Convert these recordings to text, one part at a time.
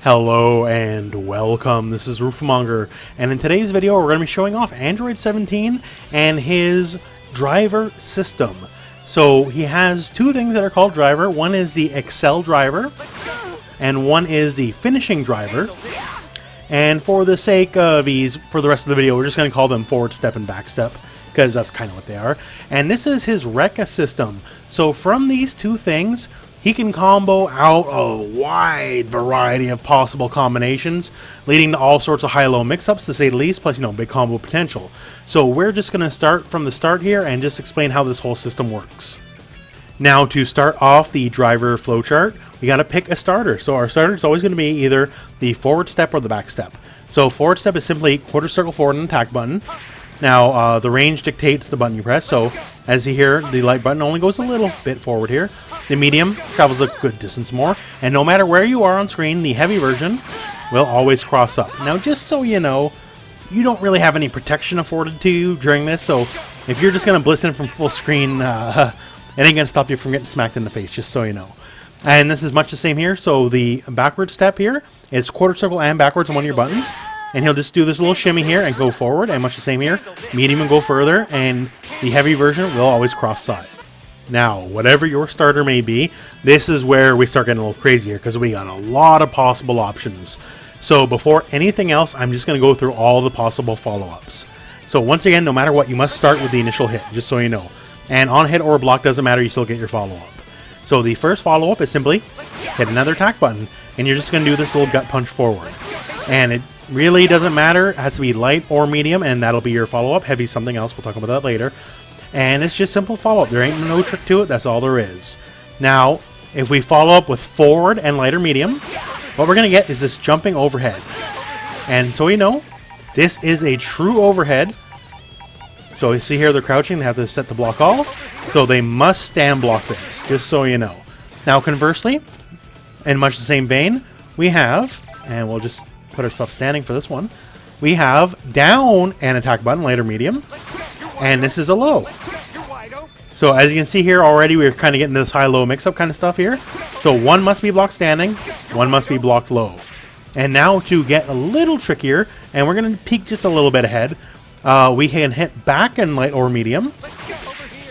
Hello and welcome, this is rooflemonger, and in today's video we're going to be showing off Android 17 and his driver system. So he has two things that are called driver. One is the Excel driver, and one is the finishing driver. And for the sake of ease, for the rest of the video, we're just going to call them forward step and back step, because that's kind of what they are. And this is his rekka system. So from these two things, he can combo out a wide variety of possible combinations, leading to all sorts of high-low mix-ups, to say the least, plus, big combo potential. So we're just going to start from the start here and just explain how this whole system works. Now, to start off the driver flowchart, we got to pick a starter. So our starter is always going to be either the forward step or the back step. So forward step is simply quarter circle forward and attack button. Now, the range dictates the button you press, so as you hear, the light button only goes a little bit forward here. The medium travels a good distance more, and no matter where you are on screen, the heavy version will always cross up. Now, just so you know, you don't really have any protection afforded to you during this, so if you're just going to blitz in from full screen, it ain't going to stop you from getting smacked in the face, just so you know. And this is much the same here, so the backward step here is quarter circle and backwards on one of your buttons. And he'll just do this little shimmy here and go forward, and much the same here. Medium will go further, and the heavy version will always cross side. Now, whatever your starter may be, this is where we start getting a little crazier, because we got a lot of possible options. So before anything else, I'm just going to go through all the possible follow-ups. So once again, no matter what, you must start with the initial hit, just so you know. And on hit or block, doesn't matter, you still get your follow-up. So the first follow-up is simply hit another attack button, and you're just going to do this little gut punch forward. And it really doesn't matter, it has to be light or medium, and that'll be your follow-up. Heavy something else, we'll talk about that later. And it's just simple follow-up, there ain't no trick to it, that's all there is. Now, if we follow up with forward and light or medium, what we're going to get is this jumping overhead. And so you know, this is a true overhead. So you see here they're crouching, they have to set the block all, so they must stand block this, just so you know. Now conversely, in much the same vein, we have, and we'll just put ourselves standing for this one, we have down and attack button, light or medium, and this is a low. So as you can see here already, we're kind of getting this high-low mix-up kind of stuff here. So one must be blocked standing, one must be blocked low. And now to get a little trickier, and we're going to peek just a little bit ahead, we can hit back and light or medium.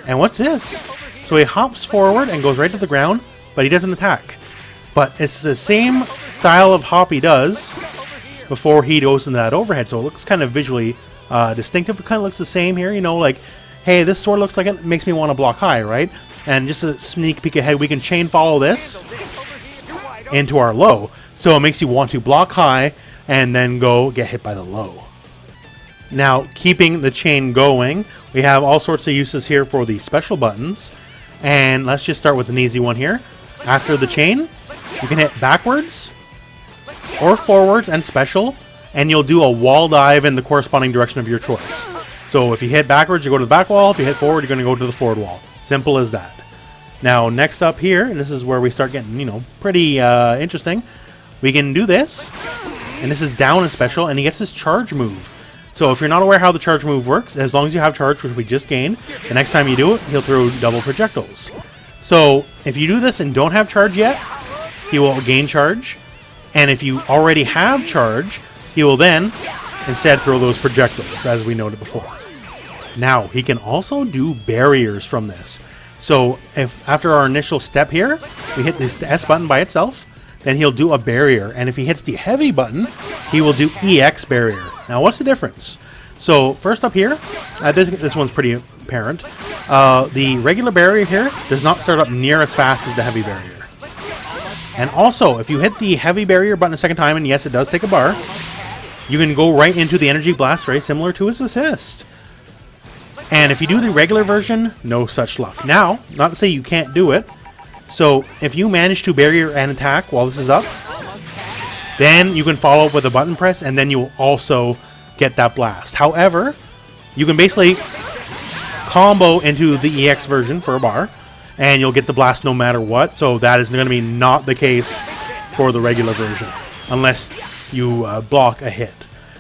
And what's this? So he hops forward and goes right to the ground, but he doesn't attack. But it's the same style of hop he does before he goes into that overhead, so it looks kind of visually distinctive. It kind of looks the same here, like, hey, this sword looks like it makes me want to block high, right? And just a sneak peek ahead, we can chain follow this into our low, so it makes you want to block high and then go get hit by the low. Now, keeping the chain going, we have all sorts of uses here for the special buttons, and let's just start with an easy one here. After the chain, you can hit backwards or forwards and special, and you'll do a wall dive in the corresponding direction of your choice. So if you hit backwards, you go to the back wall. If you hit forward, you're going to go to the forward wall. Simple as that. Now, next up here, and this is where we start getting, pretty interesting. We can do this, and this is down and special, and he gets his charge move. So if you're not aware how the charge move works, as long as you have charge, which we just gained, the next time you do it, he'll throw double projectiles. So if you do this and don't have charge yet, he will gain charge. And if you already have charge, he will then instead throw those projectiles, as we noted before. Now, he can also do barriers from this. So if after our initial step here, we hit this S button by itself, then he'll do a barrier. And if he hits the heavy button, he will do EX barrier. Now, what's the difference? So first up here, this one's pretty apparent. The regular barrier here does not start up near as fast as the heavy barrier. And also, if you hit the heavy barrier button a second time, and yes, it does take a bar, you can go right into the energy blast, very similar to his assist. And if you do the regular version, no such luck. Now, not to say you can't do it. So if you manage to barrier and attack while this is up, then you can follow up with a button press, and then you'll also get that blast. However, you can basically combo into the EX version for a bar, and you'll get the blast no matter what. So that is going to be not the case for the regular version, unless you block a hit.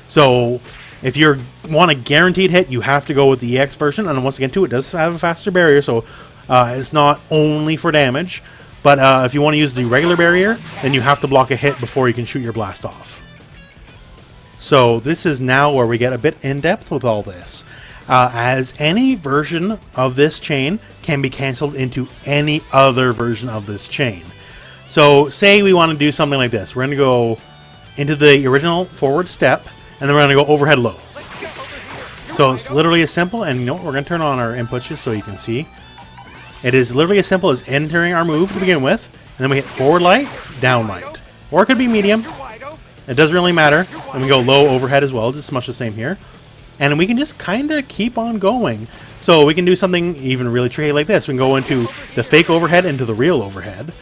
So if you want a guaranteed hit, you have to go with the EX version. And once again, too, it does have a faster barrier, so it's not only for damage. But if you want to use the regular barrier, then you have to block a hit before you can shoot your blast off. So this is now where we get a bit in depth with all this. As any version of this chain can be canceled into any other version of this chain. So say we want to do something like this. We're going to go into the original forward step, and then we're going to go overhead low. So it's literally as simple, and you know what, we're going to turn on our inputs just so you can see. It is literally as simple as entering our move to begin with, and then we hit forward light, down light. Or it could be medium. It doesn't really matter. And we go low overhead as well, just much the same here. And we can just kind of keep on going. So we can do something even really tricky like this. We can go into the fake overhead into the real overhead.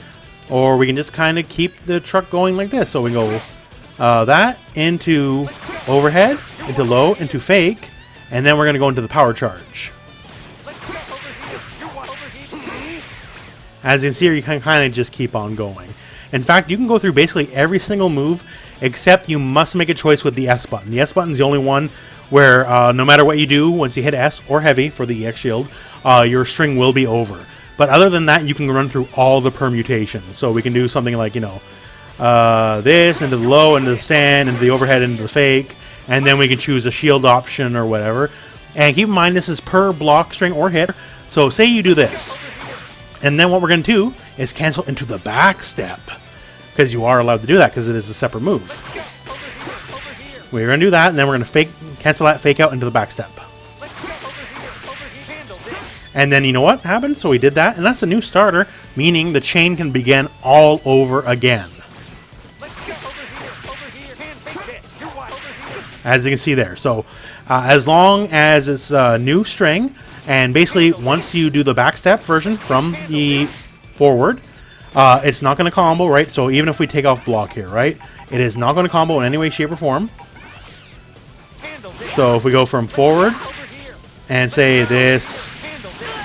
Or we can just kind of keep the truck going like this. So we go that into overhead, into low, into fake, and then we're going to go into the power charge. As you can see here, you can kind of just keep on going. In fact, you can go through basically every single move, except you must make a choice with the S button. The S button is the only one where no matter what you do, once you hit S or heavy for the EX shield, your string will be over. But other than that, you can run through all the permutations. So we can do something like, you know, this into the low, into the sand, into the overhead, into the fake, and then we can choose a shield option or whatever. And keep in mind, this is per block, string, or hit. So say you do this. And then what we're going to do is cancel into the back step, because you are allowed to do that because it is a separate move. We're going to do that, and then we're going to cancel that fake out into the back step. And then you know what happens? So we did that, and that's a new starter, meaning the chain can begin all over again. As you can see there. So as long as it's a new string, and basically once you do the back step version from the forward, it's not going to combo, right? So even if we take off block here, right? It is not going to combo in any way, shape, or form. So if we go from forward and say this,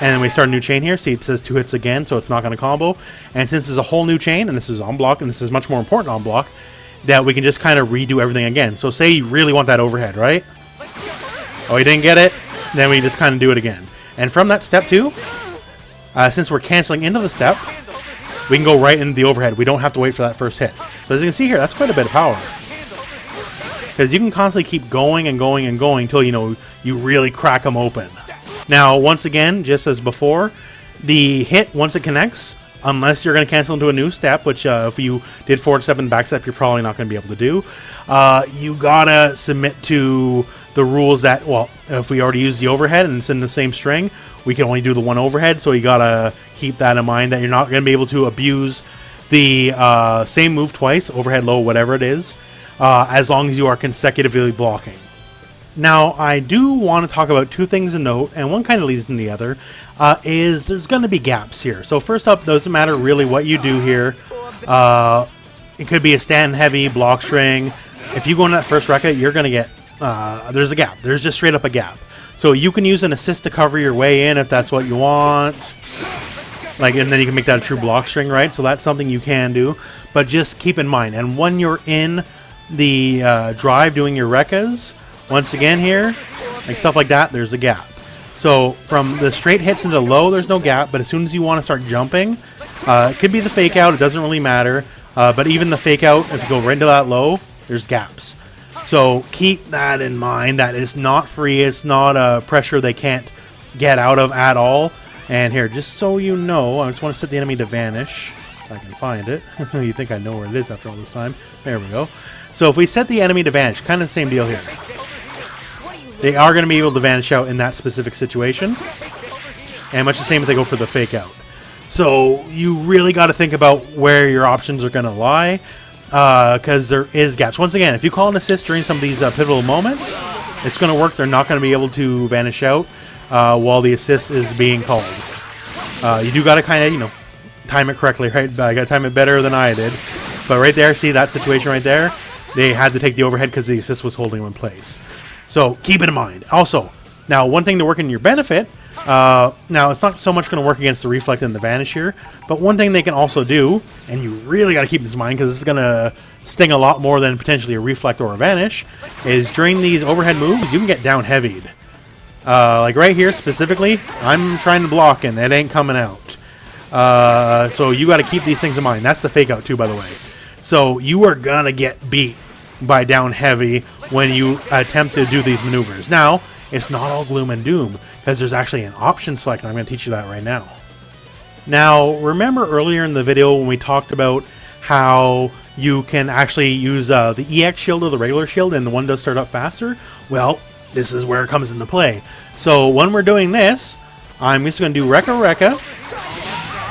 and then we start a new chain here, see it says 2 hits again, so it's not going to combo. And since it's a whole new chain, and this is on block, and this is much more important on block, that we can just kind of redo everything again. So say you really want that overhead, right? Oh, you didn't get it? Then we just kind of do it again. And from that step 2, since we're canceling into the step, we can go right into the overhead. We don't have to wait for that first hit. So as you can see here, that's quite a bit of power. Because you can constantly keep going and going and going until, you know, you really crack them open. Now, once again, just as before, the hit, once it connects, unless you're going to cancel into a new step, which if you did forward step and back step, you're probably not going to be able to do, you got to submit to the rules that, well, if we already use the overhead and it's in the same string, we can only do the one overhead, so you got to keep that in mind, that you're not going to be able to abuse the same move twice, overhead, low, whatever it is, as long as you are consecutively blocking. Now, I do want to talk about two things to note, and one kind of leads into the other, is there's going to be gaps here. So first up, doesn't matter really what you do here. It could be a stand heavy, block string. If you go into that first rekka, you're going to get, there's a gap. There's just straight up a gap. So you can use an assist to cover your way in if that's what you want. Like, and then you can make that a true block string, right? So that's something you can do. But just keep in mind, and when you're in the drive doing your rekkas, once again here, like stuff like that, there's a gap. So from the straight hits into low, there's no gap, but as soon as you want to start jumping, it could be the fake out, it doesn't really matter. But even the fake out, if you go right into that low, there's gaps. So keep that in mind. That is not free. It's not a pressure they can't get out of at all. And here, just so you know, I just want to set the enemy to vanish. If I can find it. You think I know where it is after all this time. There we go. So if we set the enemy to vanish, kind of the same deal here. They are going to be able to vanish out in that specific situation. And much the same if they go for the fake out. So you really got to think about where your options are going to lie. Because there is gaps. Once again, if you call an assist during some of these pivotal moments, it's going to work. They're not going to be able to vanish out while the assist is being called. You do got to kind of, you know, time it correctly, right? I got to time it better than I did. But right there, see that situation right there? They had to take the overhead because the assist was holding them in place. So keep it in mind. Also, now one thing to work in your benefit, now it's not so much going to work against the reflect and the vanish here, but one thing they can also do, and you really got to keep this in mind because this is going to sting a lot more than potentially a reflect or a vanish, is during these overhead moves, you can get down heavied. Like right here specifically, I'm trying to block and it ain't coming out. So you got to keep these things in mind. That's the fake out too, by the way. So you are going to get beat by down heavy when you attempt to do these maneuvers. Now, it's not all gloom and doom, because there's actually an option select, and I'm going to teach you that right now. Now, remember earlier in the video when we talked about how you can actually use the EX shield or the regular shield, and the one does start up faster? Well, this is where it comes into play. So when we're doing this, I'm just going to do rekka,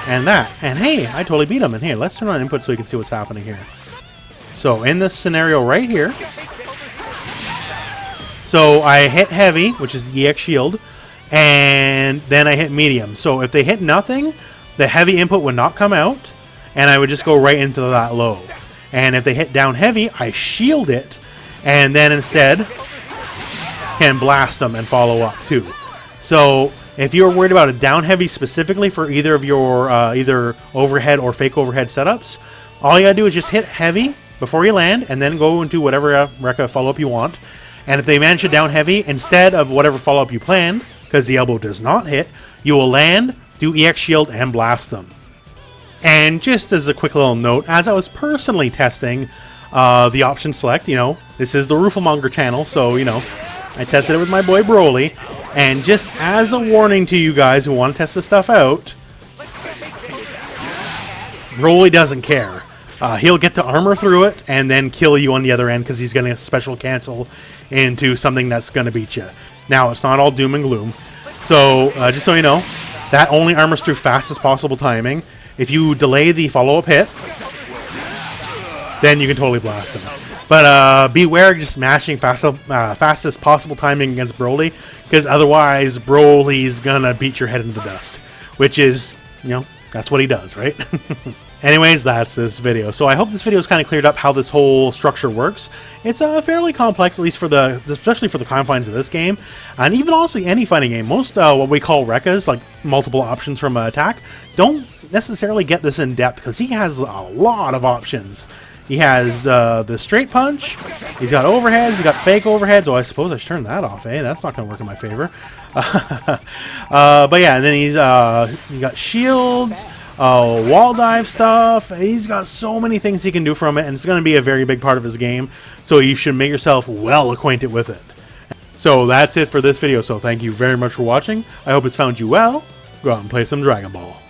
and that. And hey, I totally beat him. And here, let's turn on input so you can see what's happening here. So in this scenario right here, so I hit heavy, which is the EX shield, and then I hit medium. So if they hit nothing, the heavy input would not come out, and I would just go right into that low. And if they hit down heavy, I shield it, and then instead can blast them and follow up too. So if you're worried about a down heavy specifically for either of your either overhead or fake overhead setups, all you gotta do is just hit heavy before you land, and then go into whatever rekka follow-up you want. And if they manage to down heavy, instead of whatever follow-up you planned, because the elbow does not hit, you will land, do EX shield, and blast them. And just as a quick little note, as I was personally testing the option select, you know, this is the rooflemonger channel, so, you know, I tested it with my boy Broly. And just as a warning to you guys who want to test this stuff out, Broly doesn't care. He'll get to armor through it and then kill you on the other end because he's going to special cancel into something that's going to beat you. Now, it's not all doom and gloom. So, just so you know, that only armors through fastest possible timing. If you delay the follow-up hit, then you can totally blast him. But beware just smashing fastest possible timing against Broly, because otherwise Broly's going to beat your head into the dust. Which is, you know, that's what he does, right? Anyways, that's this video. So I hope this video has kind of cleared up how this whole structure works. It's fairly complex, at least for especially for the confines of this game, and even honestly any fighting game. Most what we call rekkas, like multiple options from attack, don't necessarily get this in depth because he has a lot of options. He has the straight punch. He's got overheads. He's got fake overheads. Oh, I suppose I should turn that off. Eh, that's not going to work in my favor. But yeah, and then he's got shields. Wall dive stuff. He's got so many things he can do from it, and it's going to be a very big part of his game, so you should make yourself well acquainted with it. So that's it for this video, so thank you very much for watching. I hope it's found you well. Go out and play some Dragon Ball.